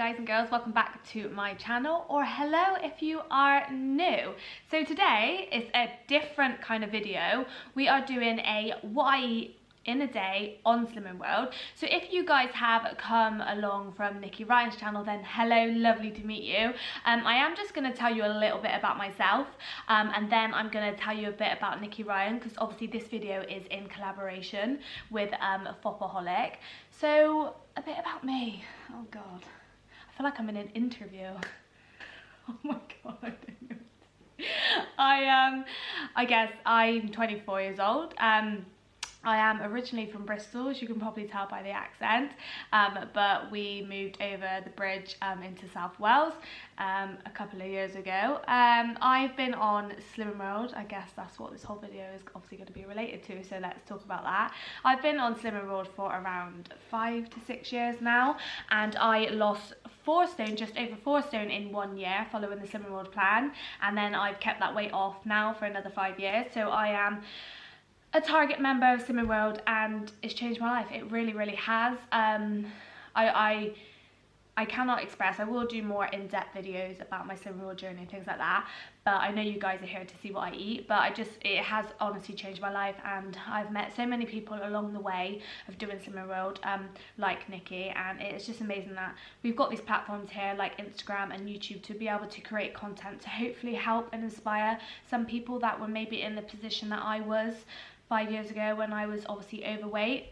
guys and girls, welcome back to my channel, or hello if you are new. So today is a different kind of video. We are doing a what I eat in a day on Slimming World. So if you guys have come along from Nikki Ryan's channel, then hello, lovely to meet you. I am just going to tell you a little bit about myself, and then I'm going to tell you a bit about Nikki Ryan, because obviously this video is in collaboration with Fopperholic. So a bit about me. Oh god, I feel like I'm in an interview. Oh my god. I guess I'm 24 years old. I am originally from Bristol, as you can probably tell by the accent, but we moved over the bridge into South Wales a couple of years ago. I've been on Slimming World. I guess that's what this whole video is obviously going to be related to, so let's talk about that. I've been on Slimming World for around 5 to 6 years now, and I lost 4 stone, just over 4 stone in 1 year following the Slimming World plan, and then I've kept that weight off now for another 5 years. So I am a target member of Slimming World, and it's changed my life. It really has. I cannot express. I will do more in-depth videos about my Slimming World journey and things like that, but I know you guys are here to see what I eat. But it has honestly changed my life, and I've met so many people along the way of doing Slimming World, like Nikki, and it's just amazing that we've got these platforms here like Instagram and YouTube to be able to create content to hopefully help and inspire some people that were maybe in the position that I was 5 years ago when I was obviously overweight.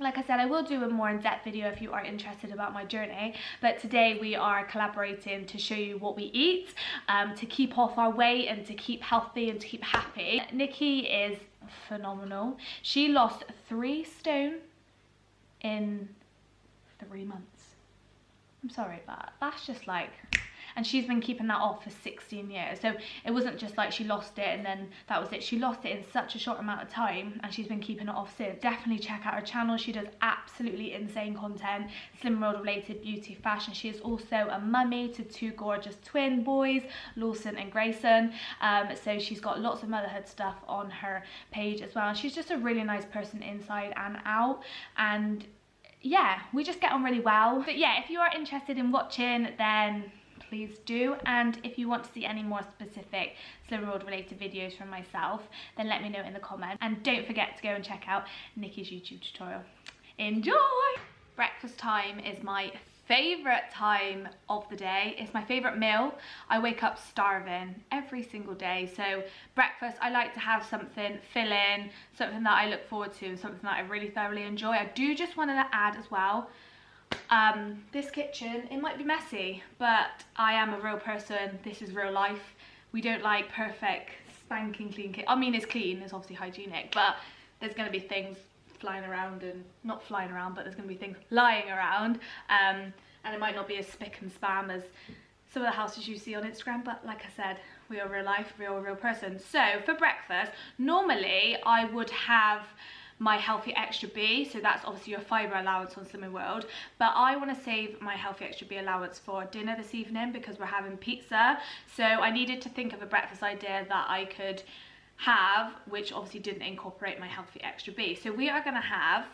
Like I said, I will do a more in-depth video if you are interested about my journey, but today we are collaborating to show you what we eat to keep off our weight and to keep healthy and to keep happy. Nikki is phenomenal. She lost 3 stone in 3 months. I'm sorry, but that's just like... And she's been keeping that off for 16 years. So it wasn't just like she lost it and then that was it. She lost it in such a short amount of time, and she's been keeping it off since. Definitely check out her channel. She does absolutely insane content, Slimming World related, beauty, fashion. She is also a mummy to 2 gorgeous twin boys, Lawson and Grayson. So she's got lots of motherhood stuff on her page as well. And she's just a really nice person inside and out. And yeah, we just get on really well. But yeah, if you are interested in watching, then please do. And if you want to see any more specific Slimming World related videos from myself, then let me know in the comments. And don't forget to go and check out Nikki's YouTube tutorial. Enjoy! Breakfast time is my favourite time of the day. It's my favourite meal. I wake up starving every single day, so breakfast I like to have something filling, something that I look forward to, something that I really thoroughly enjoy. I do just want to add as well, this kitchen, it might be messy, but I am a real person. This is real life. We don't like perfect spanking clean kitchen. I mean, it's clean, it's obviously hygienic, but there's going to be things flying around, and not flying around, but there's going to be things lying around, and it might not be as spick and span as some of the houses you see on Instagram, but like I said, we are real life, we are a real person. So for breakfast, normally I would have my Healthy Extra B, so that's obviously your fibre allowance on Slimming World, but I want to save my Healthy Extra B allowance for dinner this evening because we're having pizza. So I needed to think of a breakfast idea that I could have, which obviously didn't incorporate my Healthy Extra B. So we are going to have,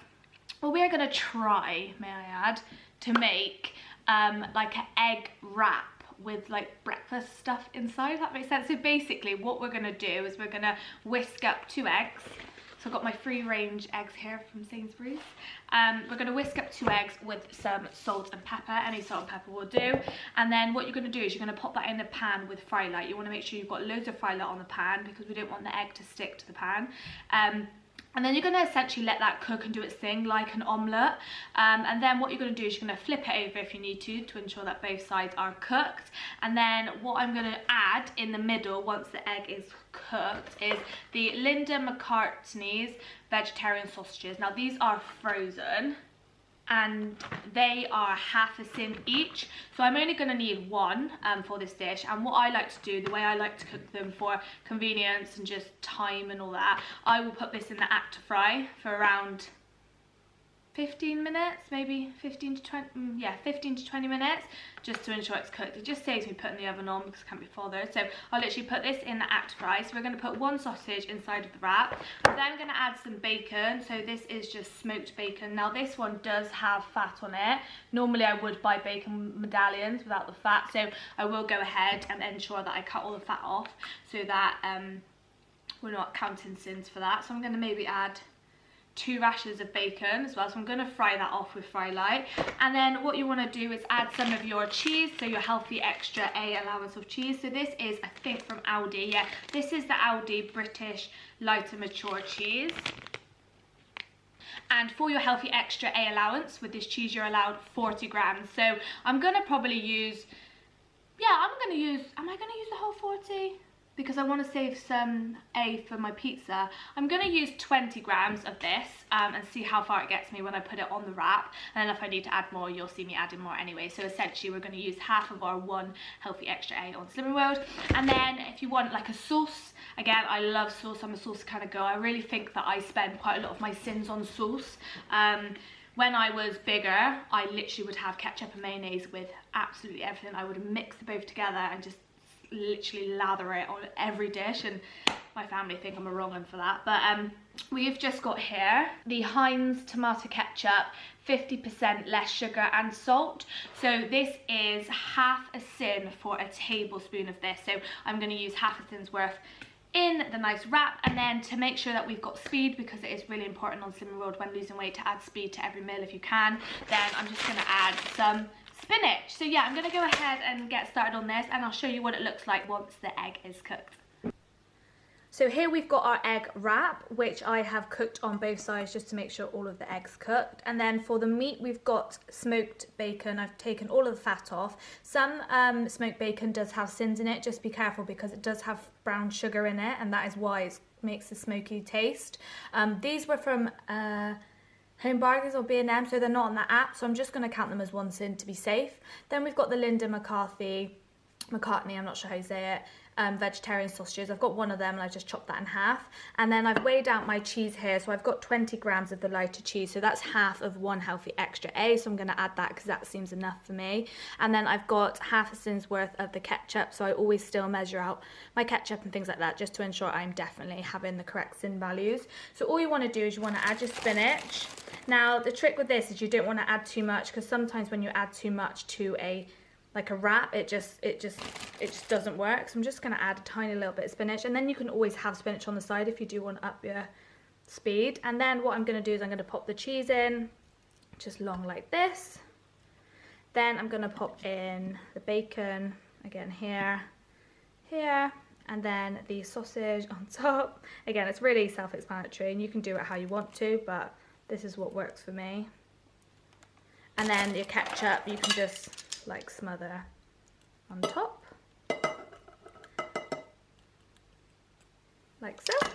well, we are going to try, may I add, to make like an egg wrap with like breakfast stuff inside, if that makes sense. So basically what we're going to do is we're going to whisk up 2 eggs. So I've got my free range eggs here from Sainsbury's. We're going to whisk up 2 eggs with some salt and pepper. Any salt and pepper will do. And then what you're going to do is you're going to pop that in the pan with fry light. You want to make sure you've got loads of fry light on the pan because we don't want the egg to stick to the pan. And then you're going to essentially let that cook and do its thing like an omelette. And then what you're going to do is you're going to flip it over if you need to ensure that both sides are cooked. And then what I'm going to add in the middle once the egg is cooked is the Linda McCartney's vegetarian sausages. Now these are frozen, and they are half a sin each, so I'm only going to need 1 for this dish. And what I like to do, the way I like to cook them for convenience and just time and all that, I will put this in the act to fry for around 15 minutes, maybe 15 to 20, yeah, 15 to 20 minutes, just to ensure it's cooked. It just saves me putting the oven on because I can't be bothered. So I'll literally put this in the active fry. So we're going to put 1 sausage inside of the wrap. I'm then going to add some bacon. So this is just smoked bacon. Now this one does have fat on it. Normally I would buy bacon medallions without the fat, so I will go ahead and ensure that I cut all the fat off so that we're not counting sins for that. So I'm going to maybe add 2 rashers of bacon as well, so I'm going to fry that off with fry light. And then what you want to do is add some of your cheese, so your healthy extra A allowance of cheese. So this is, I think, from Aldi. Yeah, this is the Aldi British lighter mature cheese. And for your healthy extra A allowance with this cheese, you're allowed 40 grams. So I'm going to probably use, yeah, am I going to use the whole 40? Because I want to save some A for my pizza. I'm going to use 20 grams of this and see how far it gets me when I put it on the wrap. And then if I need to add more, you'll see me adding more anyway. So essentially we're going to use half of our 1 healthy extra A on Slimming World. And then if you want like a sauce, again, I love sauce. I'm a sauce kind of girl. I really think that I spend quite a lot of my sins on sauce. When I was bigger, I literally would have ketchup and mayonnaise with absolutely everything. I would mix the both together and just literally lather it on every dish, and my family think I'm a wrong one for that. But we've just got here the Heinz tomato ketchup, 50% less sugar and salt. So this is half a sin for a tablespoon of this, so I'm going to use half a sin's worth in the nice wrap. And then to make sure that we've got speed, because it is really important on Slimming World when losing weight to add speed to every meal if you can, then I'm just going to add some spinach. So yeah, I'm going to go ahead and get started on this, and I'll show you what it looks like once the egg is cooked. So here we've got our egg wrap, which I have cooked on both sides just to make sure all of the eggs cooked. And then for the meat, we've got smoked bacon. I've taken all of the fat off. Some smoked bacon does have sins in it. Just be careful because it does have brown sugar in it, and that is why it makes a smoky taste. These were from Home Bargains or B&M, so they're not on that app, so I'm just going to count them as 1 sin to be safe. Then we've got the Linda McCartney, I'm not sure how you say it, vegetarian sausages. I've got 1 of them and I've just chopped that in half. And then I've weighed out my cheese here, so I've got 20 grams of the lighter cheese, so that's half of 1 healthy extra A, so I'm going to add that because that seems enough for me. And then I've got half a sin's worth of the ketchup, so I always still measure out my ketchup and things like that just to ensure I'm definitely having the correct sin values. So all you want to do is you want to add your spinach. Now the trick with this is you don't want to add too much, because sometimes when you add too much to a wrap, it just doesn't work. So I'm just going to add a tiny little bit of spinach, and then you can always have spinach on the side if you do want to up your speed. And then what I'm going to do is I'm going to pop the cheese in just long like this. Then I'm going to pop in the bacon again here, and then the sausage on top. Again, it's really self-explanatory and you can do it how you want to, but this is what works for me. And then your ketchup you can just like smother on top like so.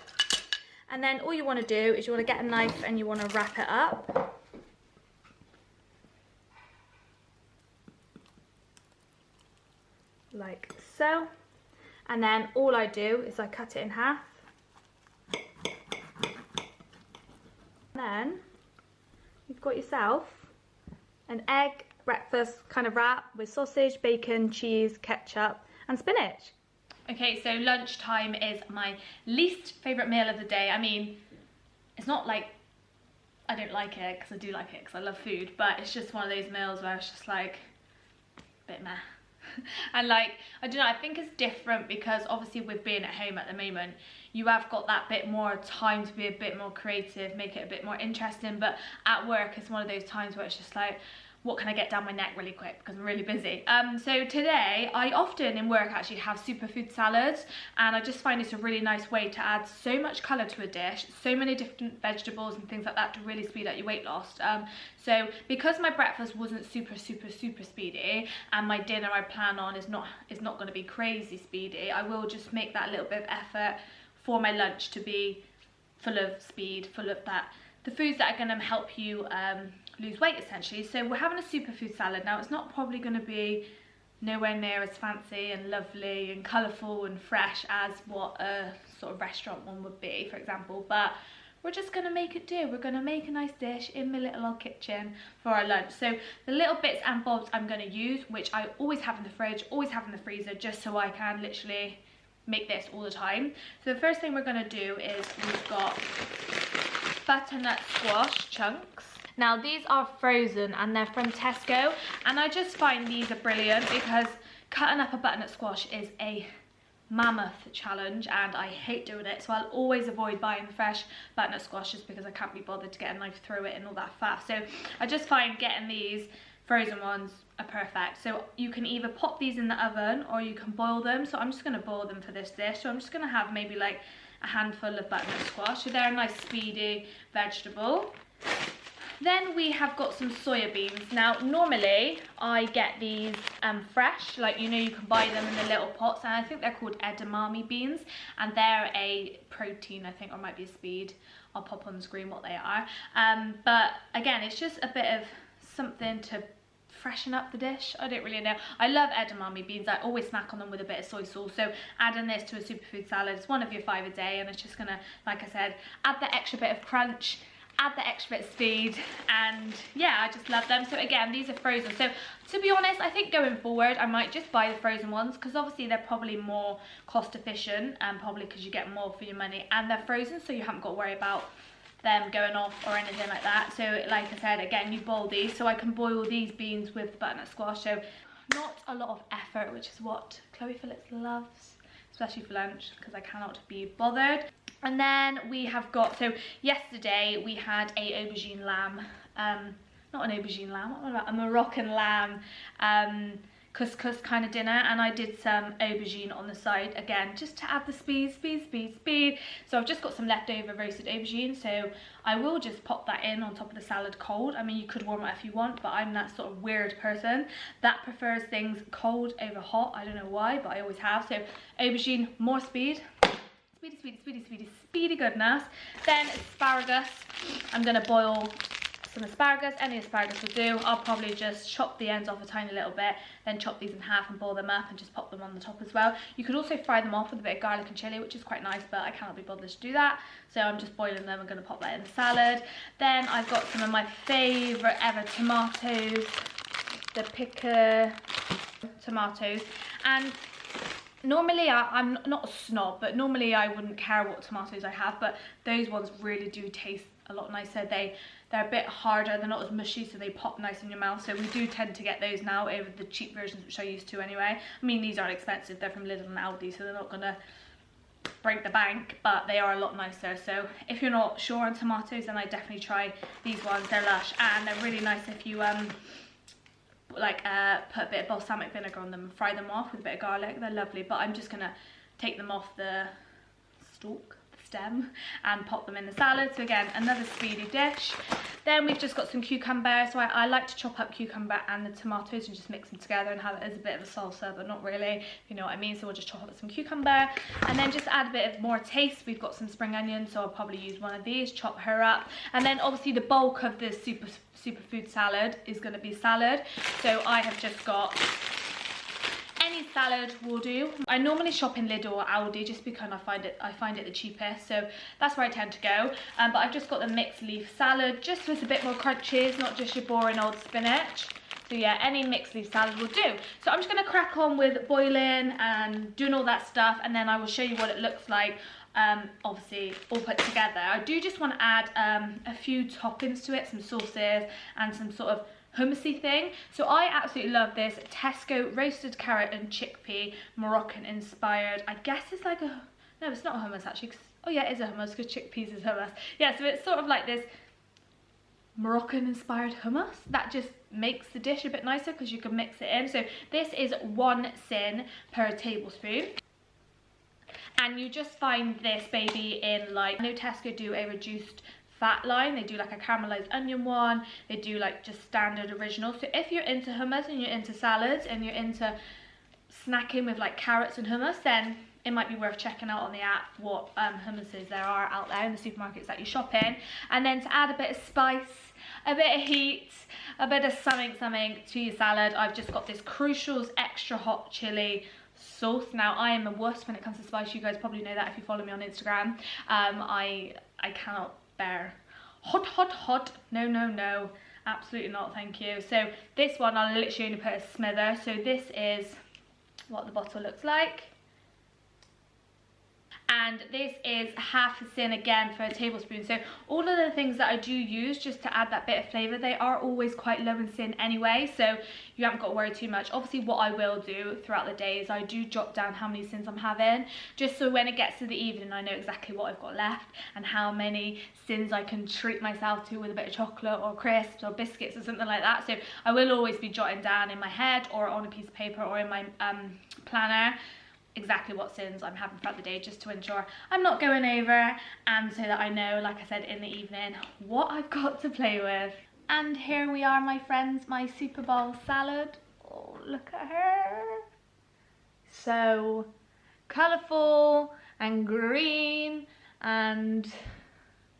And then all you want to do is you want to get a knife and you want to wrap it up like so. And then all I do is I cut it in half. Then you've got yourself an egg breakfast kind of wrap with sausage, bacon, cheese, ketchup and spinach. Okay, so lunchtime is my least favourite meal of the day. I mean, it's not like I don't like it, because I do like it because I love food, but it's just one of those meals where it's just like a bit meh. And like, I don't know, I think it's different because obviously with being at home at the moment, you have got that bit more time to be a bit more creative, make it a bit more interesting. But at work, it's one of those times where it's just like, what can I get down my neck really quick because I'm really busy. So today, I often in work actually have superfood salads, and I just find it's a really nice way to add so much colour to a dish, so many different vegetables and things like that to really speed up your weight loss. So because my breakfast wasn't super speedy, and my dinner I plan on is not going to be crazy speedy, I will just make that little bit of effort for my lunch to be full of speed, full of that, the foods that are going to help you lose weight essentially. So we're having a superfood salad. Now it's not probably going to be nowhere near as fancy and lovely and colourful and fresh as what a sort of restaurant one would be, for example, but we're just gonna make it do. We're gonna make a nice dish in my little old kitchen for our lunch. So the little bits and bobs I'm gonna use, which I always have in the fridge, always have in the freezer, just so I can literally make this all the time. So the first thing we're gonna do is we've got butternut squash chunks. Now these are frozen and they're from Tesco, and I just find these are brilliant because cutting up a butternut squash is a mammoth challenge and I hate doing it, so I'll always avoid buying fresh butternut squash just because I can't be bothered to get a knife through it and all that fast. So I just find getting these frozen ones are perfect. So you can either pop these in the oven or you can boil them. So I'm just going to boil them for this dish. So I'm just going to have maybe like a handful of butternut squash, so they're a nice speedy vegetable. Then we have got some soya beans. Now normally I get these fresh, like, you know, you can buy them in the little pots, and I think they're called edamame beans, and they're a protein, I think, or might be a speed. I'll pop on the screen what they are. But again, it's just a bit of something to freshen up the dish. I don't really know. I love edamame beans. I always snack on them with a bit of soy sauce, so adding this to a superfood salad is one of your 5 a day, and it's just gonna, like I said, add the extra bit of crunch, add the extra bit of speed, and yeah, I just love them. So again, these are frozen. So to be honest, I think going forward I might just buy the frozen ones, because obviously they're probably more cost efficient, and probably because you get more for your money, and they're frozen, so you haven't got to worry about them going off or anything like that. So like I said, again, you boil these, so I can boil these beans with butternut squash, so not a lot of effort, which is what Chloe Phillips loves, especially for lunch, because I cannot be bothered. And then we have got, so yesterday we had a aubergine lamb, not an aubergine lamb, what about a Moroccan lamb couscous kind of dinner, and I did some aubergine on the side, again, just to add the speed. So I've just got some leftover roasted aubergine, so I will just pop that in on top of the salad cold. I mean, you could warm it if you want, but I'm that sort of weird person that prefers things cold over hot. I don't know why, but I always have. So aubergine, more speed. Speedy goodness. Then asparagus. I'm going to boil some asparagus. Any asparagus will do. I'll probably just chop the ends off a tiny little bit, then chop these in half and boil them up and just pop them on the top as well. You could also fry them off with a bit of garlic and chilli, which is quite nice, but I cannot be bothered to do that. So I'm just boiling them. I'm going to pop that in the salad. Then I've got some of my favourite ever tomatoes, the picker tomatoes, and normally I'm not a snob, but normally I wouldn't care what tomatoes I have, but those ones really do taste a lot nicer. They're a bit harder, they're not as mushy, so they pop nice in your mouth. So we do tend to get those now over the cheap versions, which I used to anyway. I mean, these aren't expensive, they're from Lidl and Aldi, so they're not gonna break the bank, but they are a lot nicer. So if you're not sure on tomatoes, then I definitely try these ones. They're lush, and they're really nice if you put a bit of balsamic vinegar on them and fry them off with a bit of garlic. They're lovely, but I'm just gonna take them off the stalk, the stem, and pop them in the salad. So again, another speedy dish. Then we've just got some cucumber. So I like to chop up cucumber and the tomatoes and just mix them together and have it as a bit of a salsa, but not really, if you know what I mean. So we'll just chop up some cucumber, and then just add a bit of more taste. We've got some spring onions, so I'll probably use one of these, chop her up. And then obviously the bulk of this superfood salad is going to be salad. So I have just got any salad will do. I normally shop in Lidl or Aldi just because I find it the cheapest, so that's where I tend to go. But I've just got the mixed leaf salad, just so it's a bit more crunchy. It's not just your boring old spinach. So yeah, any mixed leaf salad will do. So I'm just going to crack on with boiling and doing all that stuff, and then I will show you what it looks like, obviously all put together. I do just want to add a few toppings to it, some sauces and some sort of hummusy thing. So I absolutely love this Tesco roasted carrot and chickpea Moroccan inspired, I guess it's like a, no, it's not a hummus actually, oh yeah, it is a hummus because chickpeas is hummus. Yeah, so it's sort of like this Moroccan inspired hummus that just makes the dish a bit nicer because you can mix it in. So this is 1 sin per tablespoon. And you just find this baby in, like, I know Tesco do a reduced fat line. They do like a caramelized onion one. They do like just standard original. So if you're into hummus and you're into salads and you're into snacking with like carrots and hummus, then it might be worth checking out on the app what hummuses there are out there in the supermarkets that you shop in. And then to add a bit of spice, a bit of heat, a bit of something to your salad, I've just got this Crucial's extra hot chili sauce. Now I am a wuss when it comes to spice. You guys probably know that if you follow me on Instagram. I cannot bear. Hot, hot, hot. No, no, no. Absolutely not, thank you. So this one I'll literally only put a smither. So this is what the bottle looks like. And this is half a sin again for a tablespoon. So all of the things that I do use just to add that bit of flavour, they are always quite low in sin anyway, so you haven't got to worry too much. Obviously what I will do throughout the day is I do jot down how many sins I'm having, just so when it gets to the evening I know exactly what I've got left and how many sins I can treat myself to with a bit of chocolate or crisps or biscuits or something like that. So I will always be jotting down in my head or on a piece of paper or in my planner exactly what sins I'm having throughout the day, just to ensure I'm not going over, and so that I know, like I said, in the evening what I've got to play with. And here we are, my friends, my Super Bowl salad. Oh, look at her. So colourful and green and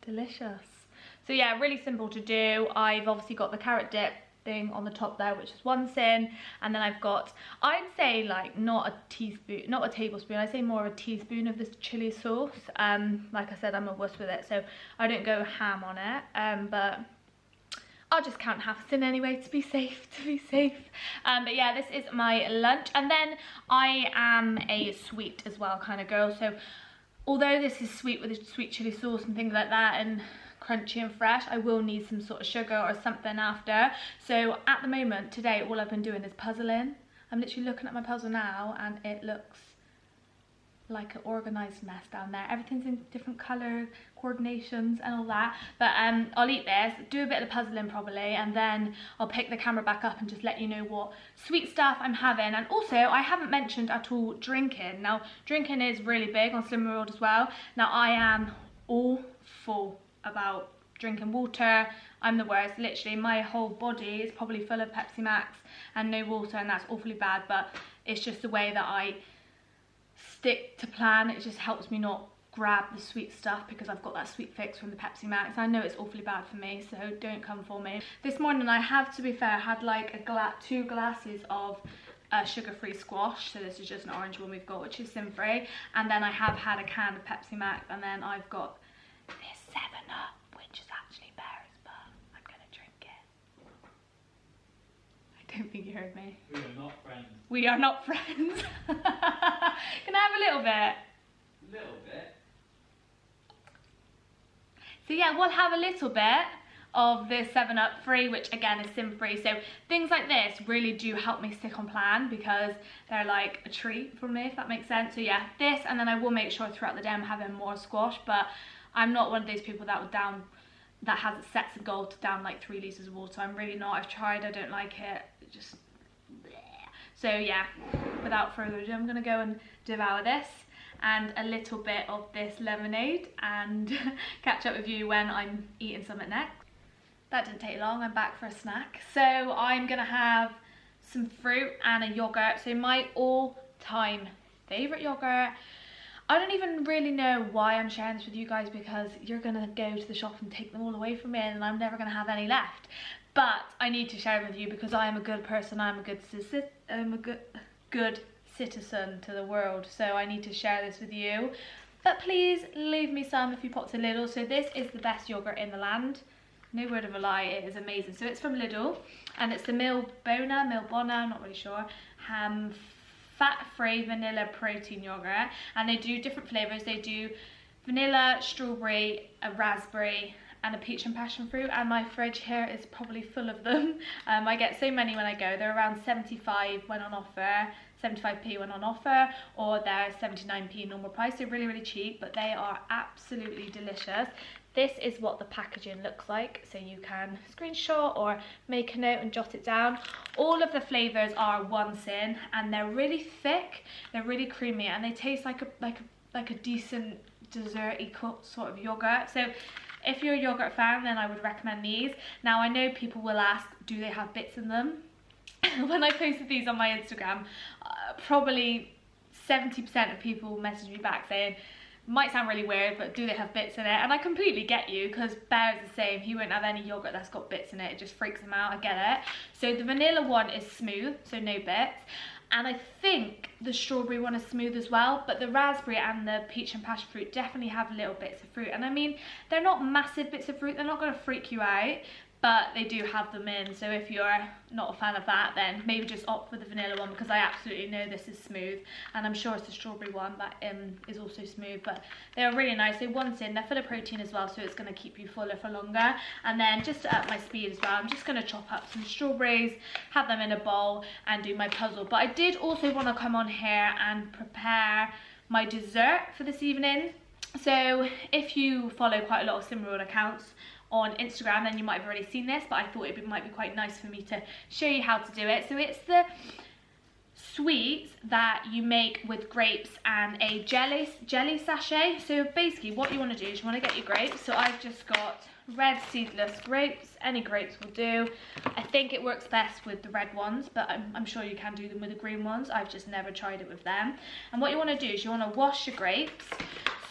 delicious. So yeah, really simple to do. I've obviously got the carrot dip thing on the top there, which is one sin, and then I've got, I'd say like not a teaspoon, not a tablespoon, I'd say more of a teaspoon of this chili sauce. Like I said, I'm a wuss with it, so I don't go ham on it, but I'll just count half a sin anyway to be safe, but yeah, this is my lunch. And then I am a sweet as well kind of girl, so although this is sweet with a sweet chili sauce and things like that and crunchy and fresh, I will need some sort of sugar or something after. So at the moment today, all I've been doing is puzzling. I'm literally looking at my puzzle now and it looks like an organised mess down there. Everything's in different colour coordinations and all that, but I'll eat this, do a bit of the puzzling probably, and then I'll pick the camera back up and just let you know what sweet stuff I'm having. And also I haven't mentioned at all drinking. Now drinking is really big on Slim World as well. Now I am awful about drinking water. I'm the worst, literally my whole body is probably full of Pepsi Max and no water, and that's awfully bad, but it's just the way that I stick to plan. It just helps me not grab the sweet stuff because I've got that sweet fix from the Pepsi Max. I know it's awfully bad for me, so don't come for me. This morning I have, to be fair, had like a 2 glasses of sugar-free squash. So this is just an orange one we've got, which is sin-free, and then I have had a can of Pepsi Max, and then I've got this 7-Up, which is actually bears, but I'm gonna drink it. I don't think you heard me. We are not friends. We are not friends. Can I have a little bit? A little bit. So yeah, we'll have a little bit of this 7-Up free, which again is sin free. So things like this really do help me stick on plan because they're like a treat for me, if that makes sense. So yeah, this, and then I will make sure throughout the day I'm having more squash, but I'm not one of those people that has it sets a goal to down like 3 litres of water. I'm really not. I've tried, I don't like it. It just bleh. So yeah, without further ado, I'm gonna go and devour this and a little bit of this lemonade and catch up with you when I'm eating something next. That didn't take long, I'm back for a snack. So I'm gonna have some fruit and a yogurt. So my all-time favorite yogurt. I don't even really know why I'm sharing this with you guys, because you're gonna go to the shop and take them all away from me and I'm never gonna have any left. But I need to share it with you because I am a good person, I'm a good citizen to the world, so I need to share this with you. But please leave me some if you pop to Lidl. So this is the best yogurt in the land. No word of a lie, it is amazing. So it's from Lidl and it's the Milbona, I'm not really sure, fat-free vanilla protein yogurt, and they do different flavours. They do vanilla, strawberry, a raspberry and a peach and passion fruit, and my fridge here is probably full of them. I get so many when I go. They're around 75 when on offer, 75p when on offer, or they're 79p normal price, so really really cheap, but they are absolutely delicious. This is what the packaging looks like, so you can screenshot or make a note and jot it down. All of the flavours are one sin, and they're really thick, they're really creamy, and they taste like a decent desserty sort of yogurt. So if you're a yogurt fan, then I would recommend these. Now I know people will ask, do they have bits in them? When I posted these on my Instagram, probably 70% of people messaged me back saying, might sound really weird, but do they have bits in it? And I completely get you, because Bear's the same. He won't have any yogurt that's got bits in it. It just freaks him out. I get it. So the vanilla one is smooth, so no bits. and I think the strawberry one is smooth as well, but the raspberry and the peach and passion fruit definitely have little bits of fruit. And I mean, they're not massive bits of fruit, they're not going to freak you out, but they do have them in. So if you're not a fan of that, then maybe just opt for the vanilla one, because I absolutely know this is smooth, and I'm sure it's the strawberry one that is also smooth. But they're really nice. They once in, they're full of protein as well, so it's going to keep you fuller for longer. And then just to up my speed as well, I'm just going to chop up some strawberries, have them in a bowl, and do my puzzle. But I did also want to come on here and prepare my dessert for this evening. So if you follow quite a lot of Slimming World accounts on Instagram, then you might have already seen this, but I thought it might be quite nice for me to show you how to do it. So it's the sweets that you make with grapes and a jelly sachet. So basically what you want to do is you want to get your grapes. So I've just got red seedless grapes, any grapes will do. I think it works best with the red ones, but I'm sure you can do them with the green ones. I've just never tried it with them. And what you want to do is you want to wash your grapes.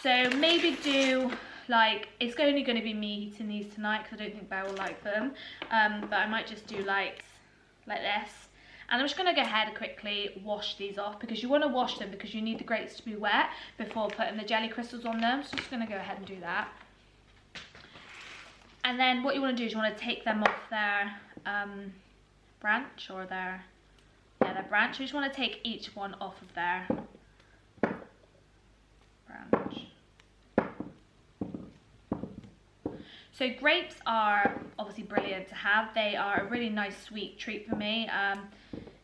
So maybe do, like, it's only going to be me eating these tonight because I don't think Bear will like them, but I might just do like this. And I'm just going to go ahead and quickly wash these off, because you want to wash them because you need the grapes to be wet before putting the jelly crystals on them. So I'm just going to go ahead and do that. And then what you want to do is you want to take them off their branch, or their branch. You just want to take each one off of their branch. So grapes are obviously brilliant to have. They are a really nice sweet treat for me.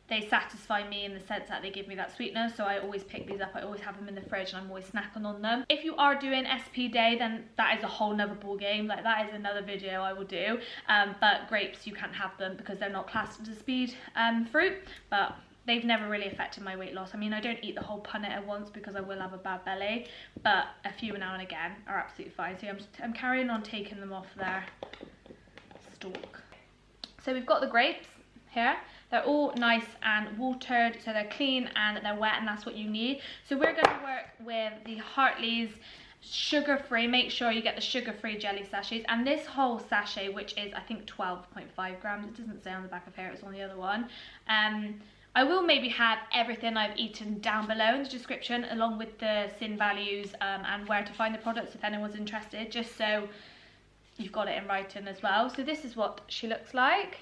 They satisfy me in the sense that they give me that sweetness, so I always pick these up. I always have them in the fridge and I'm always snacking on them. If you are doing SP day, then that is a whole nother ball game. Like, that is another video I will do. But grapes, you can't have them because they're not classed as a speed fruit, but they've never really affected my weight loss. I mean, I don't eat the whole punnet at once because I will have a bad belly, but a few now and again are absolutely fine. So I'm carrying on taking them off their stalk. So we've got the grapes here. They're all nice and watered, so they're clean and they're wet, and that's what you need. So we're going to work with the Hartley's sugar-free. Make sure you get the sugar-free jelly sachets, and this whole sachet, which is I think 12.5 grams, it doesn't say on the back of here, it's on the other one. I will maybe have everything I've eaten down below in the description, along with the sin values and where to find the products if anyone's interested, just so you've got it in writing as well. So this is what she looks like.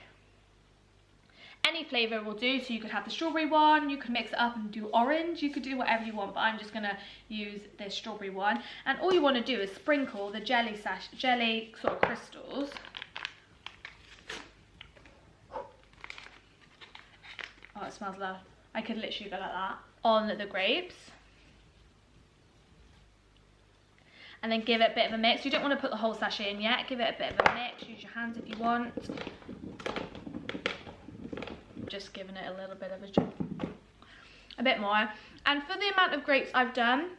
Any flavour will do, so you could have the strawberry one, you could mix it up and do orange, you could do whatever you want, but I'm just going to use this strawberry one. And all you want to do is sprinkle the jelly sort of crystals Oh, it smells loud. I could literally go like that on the grapes. And then give it a bit of a mix. You don't want to put the whole sachet in yet. Give it a bit of a mix. Use your hands if you want. Just giving it a little bit of a bit more. And for the amount of grapes I've done,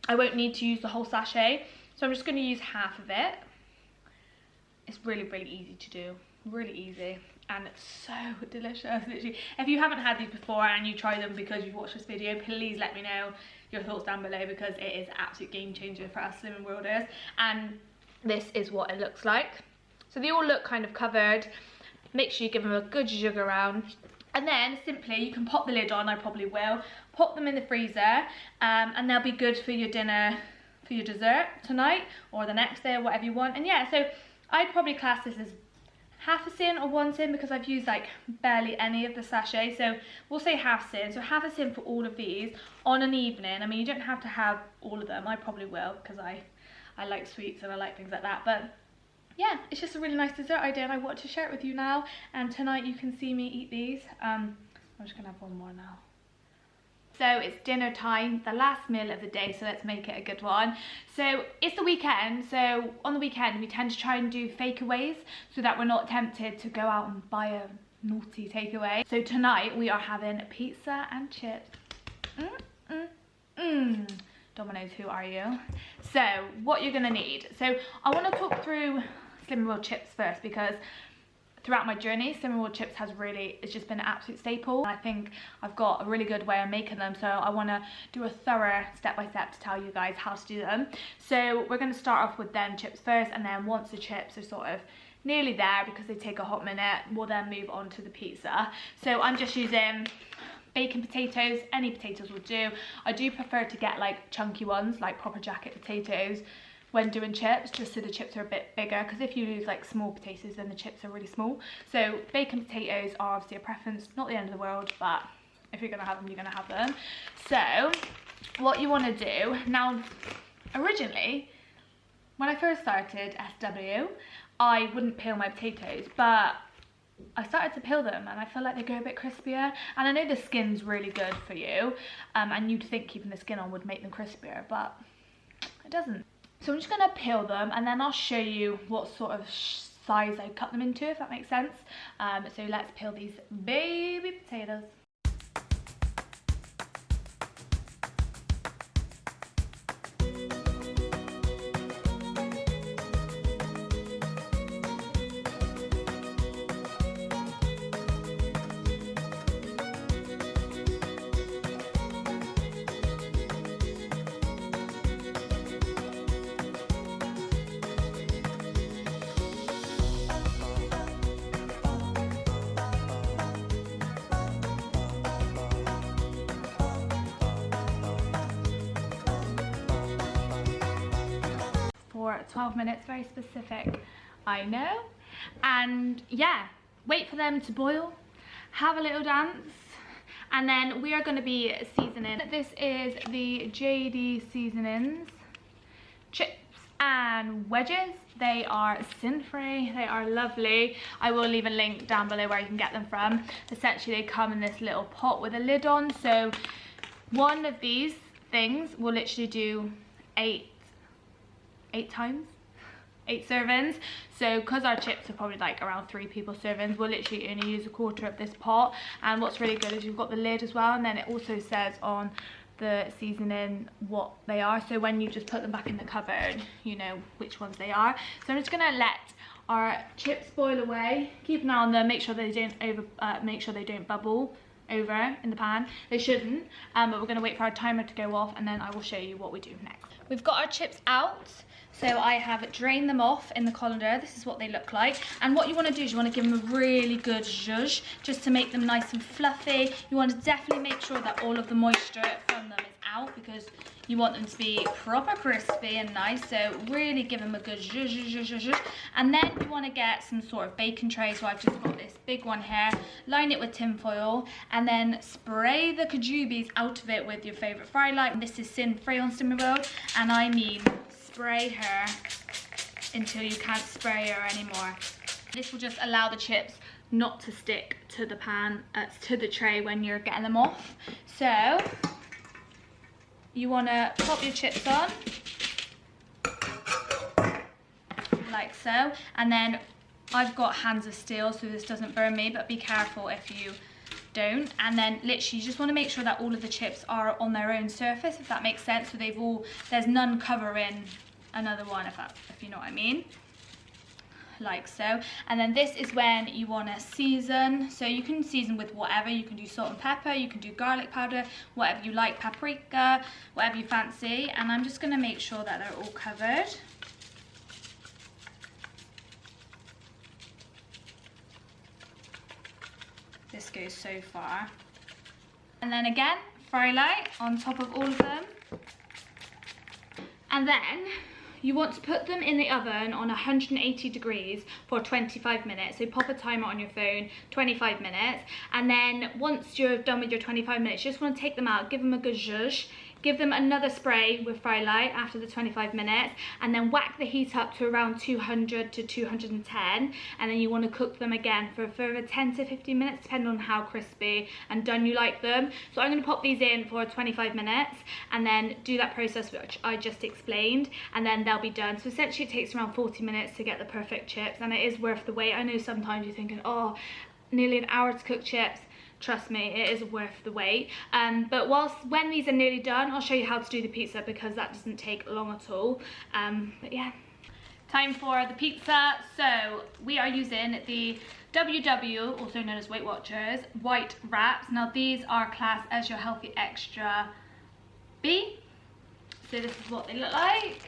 I won't need to use the whole sachet. So I'm just going to use half of it. It's really, really easy to do. Really easy. And it's so delicious, literally. If you haven't had these before and you try them because you've watched this video, please let me know your thoughts down below, because it is an absolute game changer for us Slimming Worlders. And this is what it looks like. So they all look kind of covered. Make sure you give them a good jig around. And then simply you can pop the lid on, I probably will. Pop them in the freezer and they'll be good for your dinner, for your dessert tonight or the next day or whatever you want. And yeah, so I'd probably class this as half a sin or 1 sin, because I've used like barely any of the sachet. So we'll say half sin. So half a sin for all of these on an evening. I mean, you don't have to have all of them. I probably will, because I like sweets and I like things like that. But yeah, it's just a really nice dessert idea and I want to share it with you now. And tonight you can see me eat these. I'm just gonna have one more now. So it's dinner time, the last meal of the day, so let's make it a good one. So it's the weekend, so on the weekend we tend to try and do fakeaways so that we're not tempted to go out and buy a naughty takeaway. So tonight we are having pizza and chips. Domino's, who are you? So what you're gonna need. So I wanna talk through Slimming World chips first, because throughout my journey, Slimming World chips it's just been an absolute staple. I think I've got a really good way of making them, so I want to do a thorough step-by-step to tell you guys how to do them. So we're going to start off with them chips first, and then once the chips are sort of nearly there, because they take a hot minute, we'll then move on to the pizza. So I'm just using bacon potatoes, any potatoes will do. I do prefer to get like chunky ones, like proper jacket potatoes when doing chips, just so the chips are a bit bigger, because if you use like small potatoes then the chips are really small. So bacon potatoes are obviously a preference, not the end of the world, but if you're gonna have them, you're gonna have them. So what you want to do now, originally when I first started SW, I wouldn't peel my potatoes, but I started to peel them and I feel like they go a bit crispier, and I know the skin's really good for you, and you'd think keeping the skin on would make them crispier, but it doesn't. So I'm just gonna peel them and then I'll show you what sort of size I cut them into, if that makes sense. So let's peel these baby potatoes. For 12 minutes, very specific, I know. And yeah, wait for them to boil, have a little dance, and then we are going to be seasoning. This is the JD seasonings chips and wedges. They are sin-free, they are lovely. I will leave a link down below where you can get them from. Essentially they come in this little pot with a lid on, so one of these things will literally do 8 servings. So because our chips are probably like around 3 people's servings, we'll literally only use a quarter of this pot. And what's really good is you've got the lid as well, and then it also says on the seasoning what they are, so when you just put them back in the cupboard you know which ones they are. So I'm just gonna let our chips boil away, keep an eye on them, make sure they don't bubble over in the pan. They shouldn't, but we're gonna wait for our timer to go off and then I will show you what we do next. We've got our chips out. So I have drained them off in the colander. This is what they look like. And what you want to do is you want to give them a really good zhuzh, just to make them nice and fluffy. You want to definitely make sure that all of the moisture from them is out, because you want them to be proper crispy and nice. So really give them a good zhuzh. And then you want to get some sort of baking tray. So I've just got this big one here. Line it with tin foil and then spray the kajubis out of it with your favourite fry light. This is sin-free on Stimmy World, and I mean spray her until you can't spray her anymore. This will just allow the chips not to stick to the pan, to the tray when you're getting them off. So you want to pop your chips on like so, and then I've got hands of steel so this doesn't burn me, but be careful if you don't. And then literally you just want to make sure that all of the chips are on their own surface, if that makes sense, so there's none covering another one, if you know what I mean, like so. And then this is when you want to season. So you can season with whatever. You can do salt and pepper, you can do garlic powder, whatever you like, paprika, whatever you fancy. And I'm just going to make sure that they're all covered. This goes so far. And then again, fry light on top of all of them. And then you want to put them in the oven on 180 degrees for 25 minutes. So pop a timer on your phone, 25 minutes. And then once you're done with your 25 minutes, you just want to take them out, give them a good zhuzh. Give them another spray with fry light after the 25 minutes, and then whack the heat up to around 200 to 210, and then you want to cook them again for a further 10 to 15 minutes, depending on how crispy and done you like them. So I'm going to pop these in for 25 minutes and then do that process which I just explained, and then they'll be done. So essentially it takes around 40 minutes to get the perfect chips, and it is worth the wait. I know sometimes you're thinking, oh, nearly an hour to cook chips. Trust me, it is worth the wait. But when these are nearly done, I'll show you how to do the pizza, because that doesn't take long at all. But yeah, time for the pizza. So we are using the WW, also known as Weight Watchers, white wraps. Now these are classed as your healthy extra B. So this is what they look like.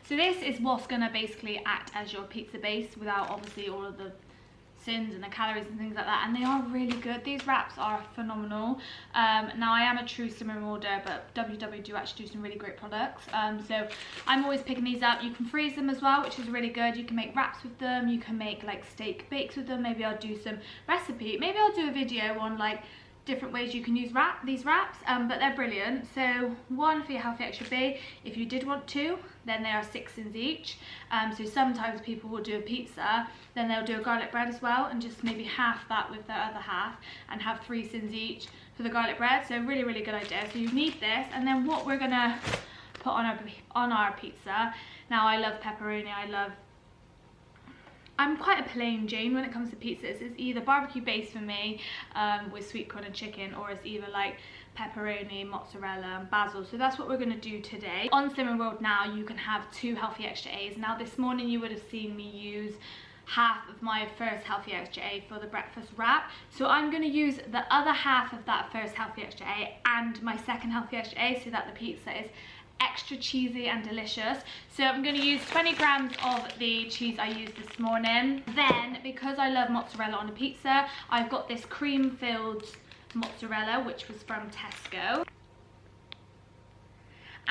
So this is what's gonna basically act as your pizza base without obviously all of the sins and the calories and things like that, and they are really good. These wraps are phenomenal. Now I am a true slimming order, but WW do actually do some really great products, so I'm always picking these up. You can freeze them as well, which is really good. You can make wraps with them, you can make like steak bakes with them. Maybe I'll do some recipe, maybe I'll do a video on like different ways you can use these wraps, but they're brilliant. So one for your healthy extra B. If you did want two, then they are 6 sins each. So sometimes people will do a pizza, then they'll do a garlic bread as well, and just maybe half that with their other half, and have 3 sins each for the garlic bread. So really, really good idea. So you need this, and then what we're gonna put on our pizza. Now I love pepperoni. I'm quite a plain Jane when it comes to pizzas. It's either barbecue based for me with sweet corn and chicken, or it's either like pepperoni, mozzarella and basil. So that's what we're going to do today. On Slimming World now you can have 2 healthy extra A's. Now this morning you would have seen me use half of my first healthy extra A for the breakfast wrap. So I'm going to use the other half of that first healthy extra A and my second healthy extra A, so that the pizza is extra cheesy and delicious. So I'm going to use 20 grams of the cheese I used this morning. Then, because I love mozzarella on a pizza, I've got this cream filled mozzarella, which was from Tesco.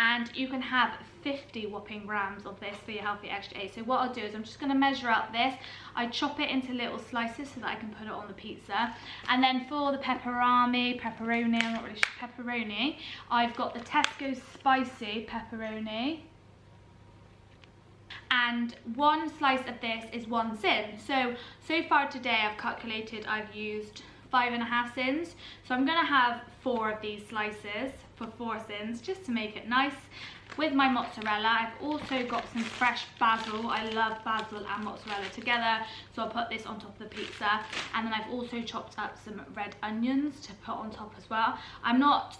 And you can have 50 whopping grams of this for your healthy extra A. So what I'll do is I'm just going to measure out this. I chop it into little slices so that I can put it on the pizza. And then for the pepperoni, I'm not really sure, pepperoni, I've got the Tesco spicy pepperoni. And 1 slice of this is 1 sin. So far today I've calculated I've used 5.5 sins. So I'm gonna have 4 of these slices for 4 sins, just to make it nice. With my mozzarella, I've also got some fresh basil. I love basil and mozzarella together, so I'll put this on top of the pizza. And then I've also chopped up some red onions to put on top as well. I'm not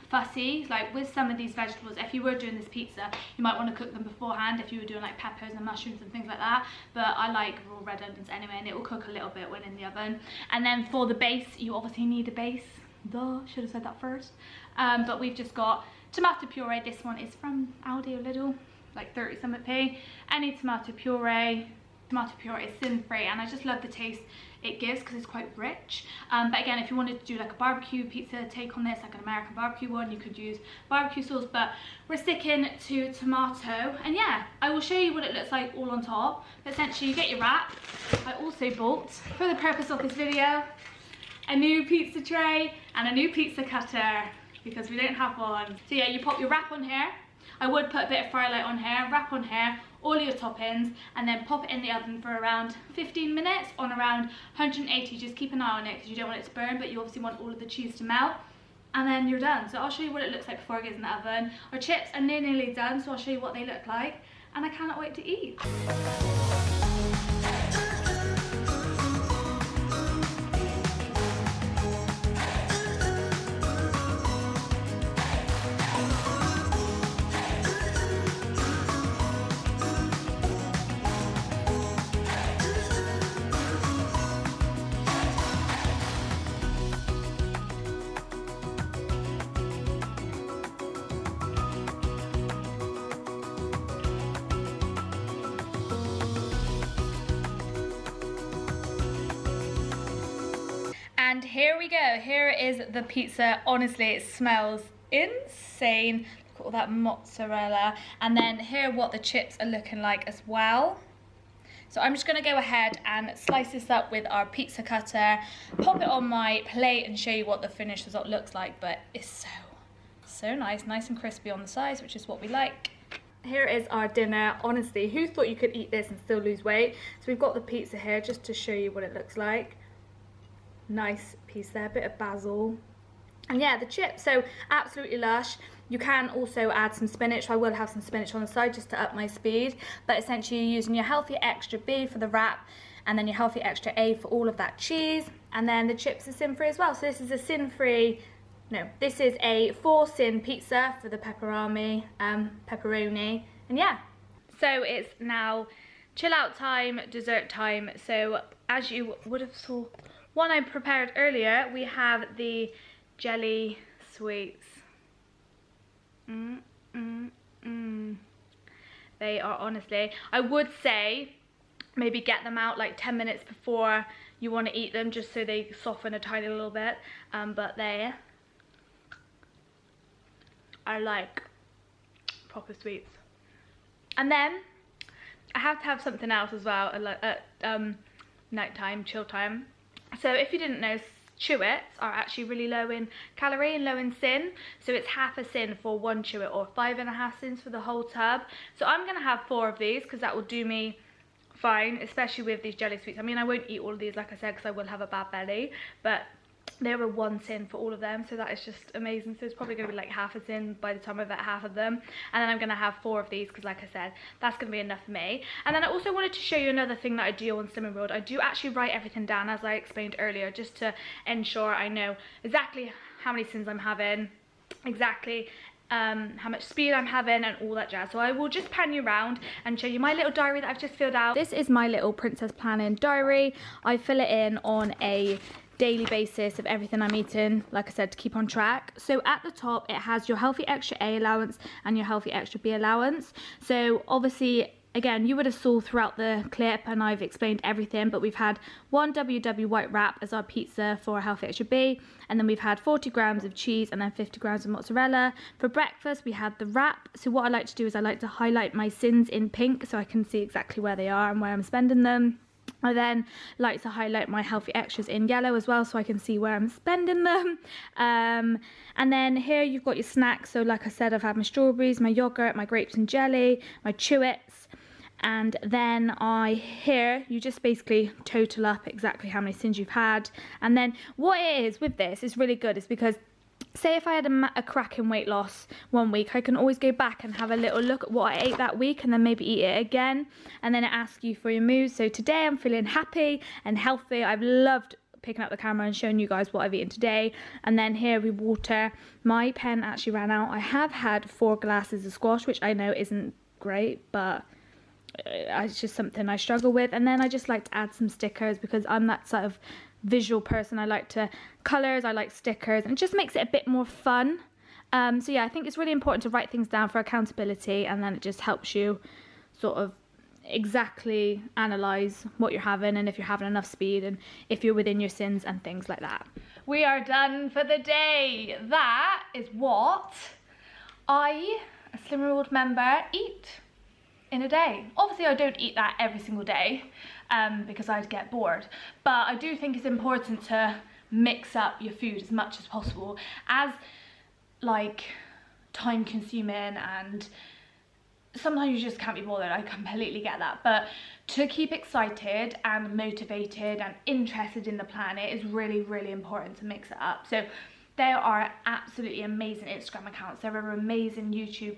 fussy, like with some of these vegetables. If you were doing this pizza, you might want to cook them beforehand if you were doing like peppers and mushrooms and things like that, but I like raw red onions anyway, and it will cook a little bit when in the oven. And then for the base, you obviously need a base. Duh, should have said that first. But we've just got tomato puree. This one is from Aldi or Lidl, like 30 something p. Any tomato puree. Tomato puree is sin free, and I just love the taste it gives because it's quite rich. But again, if you wanted to do like a barbecue pizza take on this, like an American barbecue one, you could use barbecue sauce, but we're sticking to tomato. And yeah, I will show you what it looks like all on top. But essentially you get your wrap. I also bought, for the purpose of this video, a new pizza tray and a new pizza cutter, because we don't have one. So yeah, you pop your wrap on here. I would put a bit of fry light on here, wrap on here, all your toppings, and then pop it in the oven for around 15 minutes on around 180. Just keep an eye on it because you don't want it to burn, but you obviously want all of the cheese to melt. And then you're done. So I'll show you what it looks like before it goes in the oven. Our chips are nearly done, so I'll show you what they look like. And I cannot wait to eat. And here we go. Here is the pizza. Honestly, it smells insane. Look at all that mozzarella. And then here what the chips are looking like as well. So I'm just gonna go ahead and slice this up with our pizza cutter, pop it on my plate and show you what the finished result looks like. But it's so nice and crispy on the sides, which is what we like. Here is our dinner. Honestly, who thought you could eat this and still lose weight? So we've got the pizza here just to show you what it looks like. Nice piece there, bit of basil, and yeah, the chips, so absolutely lush. You can also add some spinach. I will have some spinach on the side just to up my speed, but essentially you're using your healthy extra B for the wrap, and then your healthy extra A for all of that cheese, and then the chips are sin free as well. So this is a sin free, no, this is a 4 sin pizza for the pepperoni, and yeah. So it's now chill out time, dessert time. So as you would have saw one I prepared earlier, we have the jelly sweets. They are honestly, I would say maybe get them out like 10 minutes before you want to eat them, just so they soften a tiny little bit. But they are like proper sweets. And then I have to have something else as well at nighttime, chill time. So if you didn't know, chewits are actually really low in calorie and low in sin. So it's half a sin for one chewit, or 5.5 sins for the whole tub. So I'm gonna have 4 of these because that will do me fine, especially with these jelly sweets. I mean, I won't eat all of these, like I said, because I will have a bad belly, but they were 1 sin for all of them, so that is just amazing. So it's probably going to be like half a sin by the time I've ate half of them. And then I'm going to have 4 of these because, like I said, that's going to be enough for me. And then I also wanted to show you another thing that I do on Slimming World. I do actually write everything down, as I explained earlier, just to ensure I know exactly how many sins I'm having, exactly how much speed I'm having, and all that jazz. So I will just pan you around and show you my little diary that I've just filled out. This is my little princess planning diary. I fill it in on a daily basis of everything I'm eating, like I said, to keep on track. So at the top it has your healthy extra A allowance and your healthy extra B allowance. So obviously, again, you would have saw throughout the clip and I've explained everything, but we've had 1 WW white wrap as our pizza for healthy extra B, and then we've had 40 grams of cheese and then 50 grams of mozzarella. For breakfast we had the wrap. So what I like to do is I like to highlight my sins in pink so I can see exactly where they are and where I'm spending them. I then like to highlight my healthy extras in yellow as well so I can see where I'm spending them. And then here you've got your snacks. So like I said, I've had my strawberries, my yogurt, my grapes and jelly, my chewits. And then here you just basically total up exactly how many sins you've had. And then what it is with this is really good is because, say if I had a cracking weight loss one week, I can always go back and have a little look at what I ate that week and then maybe eat it again. And then it asks you for your mood. So today I'm feeling happy and healthy. I've loved picking up the camera and showing you guys what I've eaten today. And then here we water. My pen actually ran out. I have had 4 glasses of squash, which I know isn't great, but it's just something I struggle with. And then I just like to add some stickers because I'm that sort of visual person. I like colours, I like stickers, and it just makes it a bit more fun. So yeah, I think it's really important to write things down for accountability, and then it just helps you sort of exactly analyse what you're having and if you're having enough speed and if you're within your sins and things like that. We are done for the day. That is what I, a Slimming World member, eat in a day. Obviously I don't eat that every single day because I'd get bored, but I do think it's important to mix up your food as much as possible, as like time consuming, and sometimes you just can't be bothered. I completely get that, but to keep excited and motivated and interested in the plan, it is really, really important to mix it up. So there are absolutely amazing Instagram accounts. There are amazing YouTube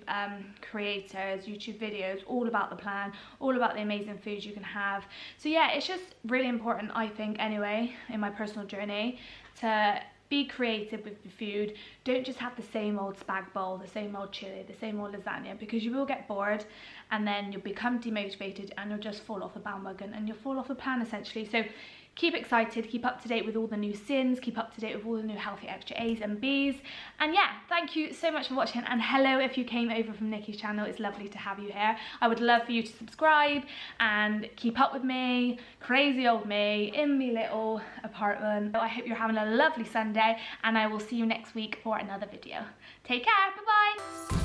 creators, YouTube videos, all about the plan, all about the amazing foods you can have. So yeah, it's just really important, I think anyway, in my personal journey, to be creative with the food. Don't just have the same old spag bowl, the same old chili, the same old lasagna, because you will get bored and then you'll become demotivated and you'll just fall off the bandwagon and you'll fall off the plan essentially. So keep excited, keep up to date with all the new sins, keep up to date with all the new healthy extra A's and B's. And yeah, thank you so much for watching, and hello if you came over from Nikki's channel. It's lovely to have you here. I would love for you to subscribe and keep up with me, crazy old me, in my little apartment. I hope you're having a lovely Sunday, and I will see you next week for another video. Take care, bye bye.